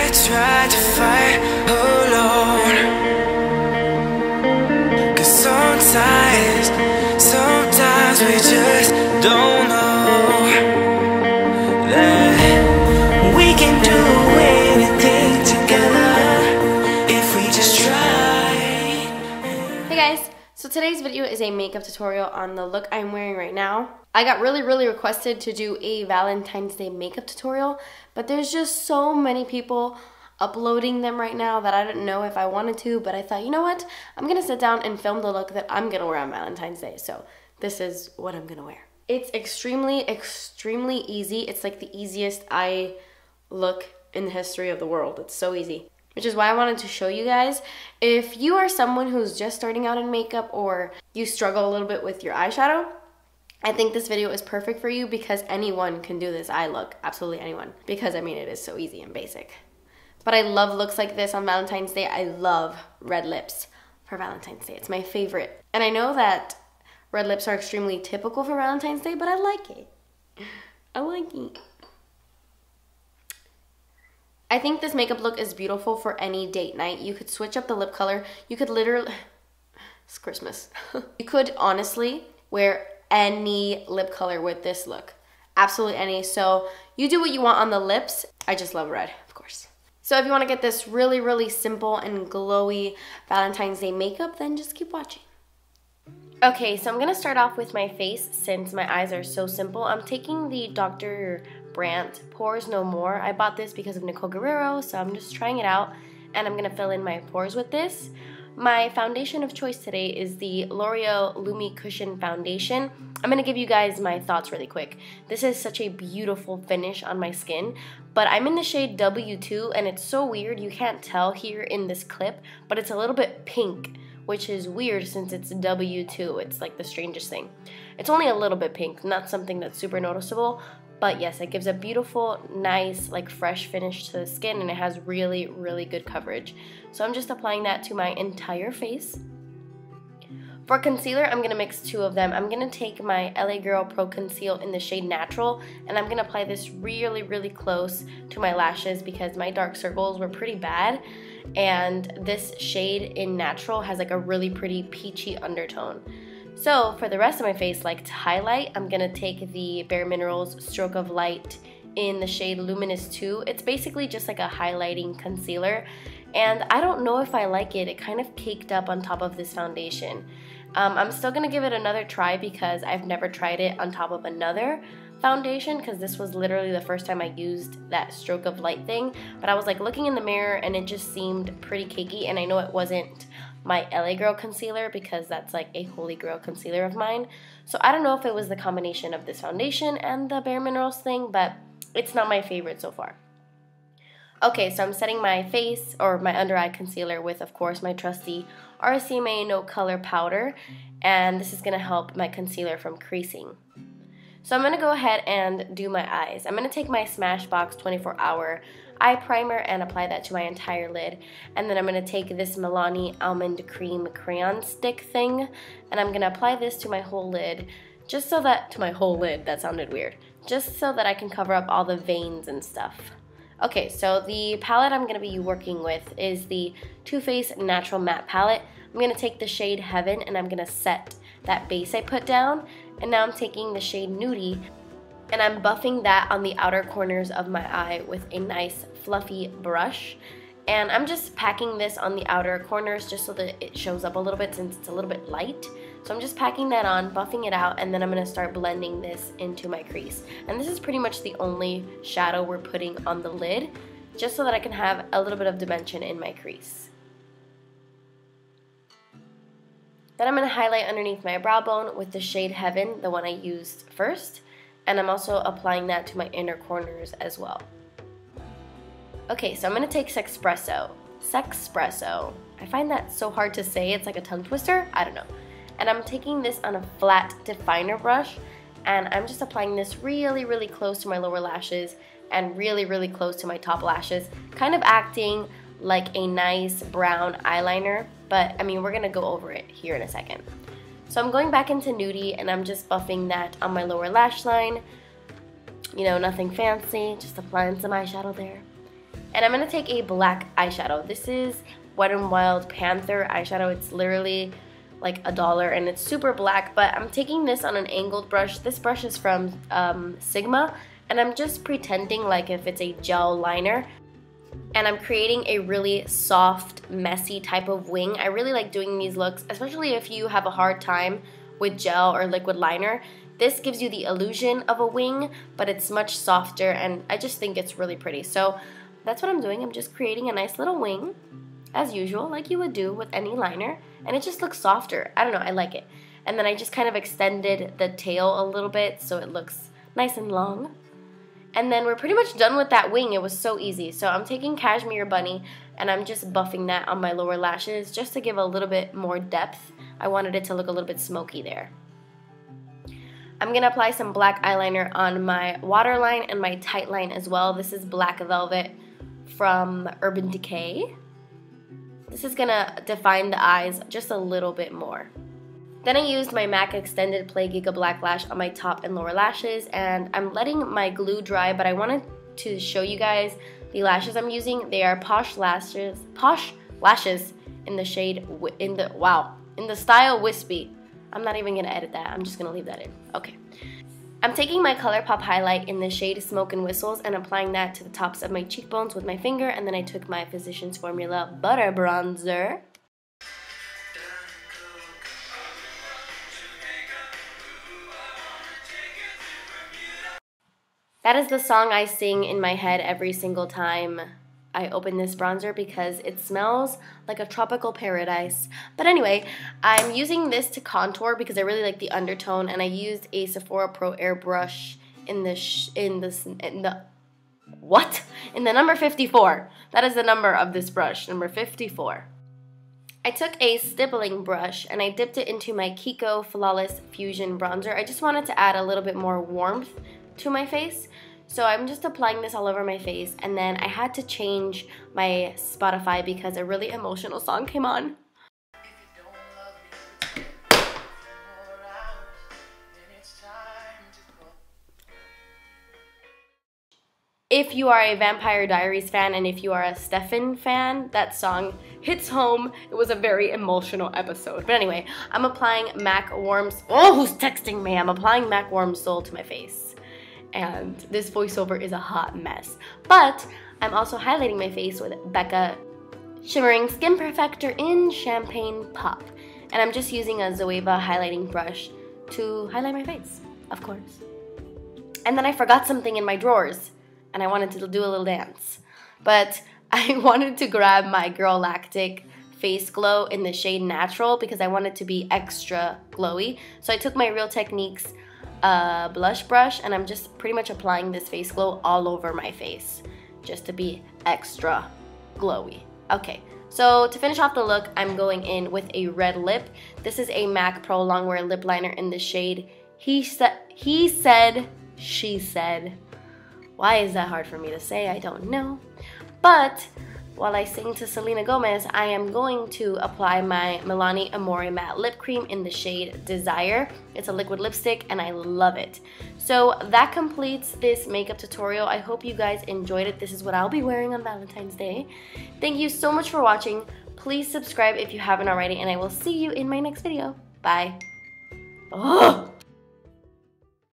I try to fight alone, 'cause sometimes we just don't know that we can do anything together if we just try. Hey guys, so today's video is a makeup tutorial on the look I'm wearing right now. I got really requested to do a Valentine's Day makeup tutorial, but there's just so many people uploading them right now that I didn't know if I wanted to, but I thought, you know what? I'm gonna sit down and film the look that I'm gonna wear on Valentine's Day. So this is what I'm gonna wear. It's extremely easy. It's like the easiest eye look in the history of the world. It's so easy, which is why I wanted to show you guys. If you are someone who's just starting out in makeup or you struggle a little bit with your eyeshadow, I think this video is perfect for you because anyone can do this eye look, absolutely anyone. Because I mean, it is so easy and basic. But I love looks like this on Valentine's Day. I love red lips for Valentine's Day. It's my favorite. And I know that red lips are extremely typical for Valentine's Day, but I like it. I like it. I think this makeup look is beautiful for any date night. You could switch up the lip color. You could literally, it's Christmas. You could honestly wear any lip color with this look. Absolutely any. So you do what you want on the lips. I just love red, of course. So if you want to get this really simple and glowy Valentine's Day makeup, then just keep watching. Okay, so I'm going to start off with my face since my eyes are so simple. I'm taking the Dr. Brandt Pores No More. I bought this because of Nicole Guerrero, so I'm just trying it out, and I'm going to fill in my pores with this. My foundation of choice today is the Loreal Lumi Cushion Foundation. I'm going to give you guys my thoughts really quick. This is such a beautiful finish on my skin, but I'm in the shade W2, and it's so weird. You can't tell here in this clip, but it's a little bit pink, which is weird since it's W2. It's like the strangest thing. It's only a little bit pink, not something that's super noticeable, but yes, it gives a beautiful, nice, like fresh finish to the skin, and it has really good coverage. So I'm just applying that to my entire face. For concealer, I'm going to mix two of them. I'm going to take my LA Girl Pro Conceal in the shade Natural, and I'm going to apply this really close to my lashes because my dark circles were pretty bad, and this shade in Natural has like a really pretty peachy undertone. So for the rest of my face, like to highlight, I'm going to take the Bare Minerals Stroke of Light in the shade Luminous 2. It's basically just like a highlighting concealer, and I don't know if I like it. It kind of caked up on top of this foundation. I'm still going to give it another try because I've never tried it on top of another foundation because this was literally the first time I used that Stroke of Light thing. But I was like looking in the mirror and it just seemed pretty cakey, and I know it wasn't my LA Girl concealer because that's like a holy grail concealer of mine. So I don't know if it was the combination of this foundation and the Bare Minerals thing, but it's not my favorite so far. Okay, so I'm setting my face or my under eye concealer with, of course, my trusty RCMA No Color Powder, and this is going to help my concealer from creasing. So I'm going to go ahead and do my eyes. I'm going to take my Smashbox 24-hour eye primer and apply that to my entire lid, and then I'm going to take this Milani Almond Cream crayon stick thing, and I'm going to apply this to my whole lid, just so that, that sounded weird, just so that I can cover up all the veins and stuff. Okay, so the palette I'm going to be working with is the Too Faced Natural Matte Palette. I'm going to take the shade Heaven and I'm going to set that base I put down. And now I'm taking the shade Nudie and I'm buffing that on the outer corners of my eye with a nice fluffy brush. And I'm just packing this on the outer corners just so that it shows up a little bit since it's a little bit light. So I'm just packing that on, buffing it out, and then I'm going to start blending this into my crease. And this is pretty much the only shadow we're putting on the lid, just so that I can have a little bit of dimension in my crease. Then I'm going to highlight underneath my brow bone with the shade Heaven, the one I used first. And I'm also applying that to my inner corners as well. Okay, so I'm going to take Sexpresso. I find that so hard to say. It's like a tongue twister. I don't know. And I'm taking this on a flat definer brush, and I'm just applying this really close to my lower lashes and really close to my top lashes, kind of acting like a nice brown eyeliner, but I mean, we're gonna go over it here in a second. So I'm going back into Nudie and I'm just buffing that on my lower lash line. You know, nothing fancy, just applying some eyeshadow there. And I'm going to take a black eyeshadow. This is Wet n Wild Panther eyeshadow. It's literally like $1 and it's super black, but I'm taking this on an angled brush. This brush is from Sigma, and I'm just pretending like if it's a gel liner. And I'm creating a really soft, messy type of wing. I really like doing these looks, especially if you have a hard time with gel or liquid liner. This gives you the illusion of a wing, but it's much softer, and I just think it's really pretty. So that's what I'm doing. I'm just creating a nice little wing, as usual, like you would do with any liner, and it just looks softer. I don't know, I like it. And then I just kind of extended the tail a little bit so it looks nice and long. And then we're pretty much done with that wing. It was so easy. So I'm taking Cashmere Bunny and I'm just buffing that on my lower lashes just to give a little bit more depth. I wanted it to look a little bit smoky there. I'm going to apply some black eyeliner on my waterline and my tight line as well. This is Black Velvet from Urban Decay. This is going to define the eyes just a little bit more. Then I used my MAC Extended Play Gigablack Lash on my top and lower lashes, and I'm letting my glue dry, but I wanted to show you guys the lashes I'm using. They are Posh lashes in the shade, in the style Wispy. I'm not even gonna edit that, I'm just gonna leave that in. Okay. I'm taking my Colourpop highlight in the shade Smokin' Whistles and applying that to the tops of my cheekbones with my finger, and then I took my Physicians Formula Butter Bronzer. That is the song I sing in my head every single time I open this bronzer because it smells like a tropical paradise. But anyway, I'm using this to contour because I really like the undertone, and I used a Sephora Pro airbrush in the number 54. That is the number of this brush, number 54. I took a stippling brush and I dipped it into my Kiko Flawless Fusion bronzer. I just wanted to add a little bit more warmth to my face. So I'm just applying this all over my face, and then I had to change my Spotify because a really emotional song came on. If you are a Vampire Diaries fan and if you are a Stefan fan, that song hits home. It was a very emotional episode. But anyway, I'm applying MAC Warm... Oh, who's texting me? I'm applying MAC Warm Soul to my face. And this voiceover is a hot mess. But I'm also highlighting my face with Becca Shimmering Skin Perfector in Champagne Pop. And I'm just using a Zoeva highlighting brush to highlight my face, of course. And then I forgot something in my drawers, and I wanted to do a little dance. But I wanted to grab my Girlactik Face Glow in the shade Natural because I wanted to be extra glowy. So I took my Real Techniques blush brush, and I'm just pretty much applying this face glow all over my face just to be extra glowy. Okay, so to finish off the look, I'm going in with a red lip. This is a MAC Pro Longwear lip liner in the shade He Said, She Said. Why is that hard for me to say? I don't know. But while I sing to Selena Gomez, I am going to apply my Milani Amore Matte Lip Cream in the shade Desire. It's a liquid lipstick and I love it. So that completes this makeup tutorial. I hope you guys enjoyed it. This is what I'll be wearing on Valentine's Day. Thank you so much for watching. Please subscribe if you haven't already, and I will see you in my next video. Bye. Oh!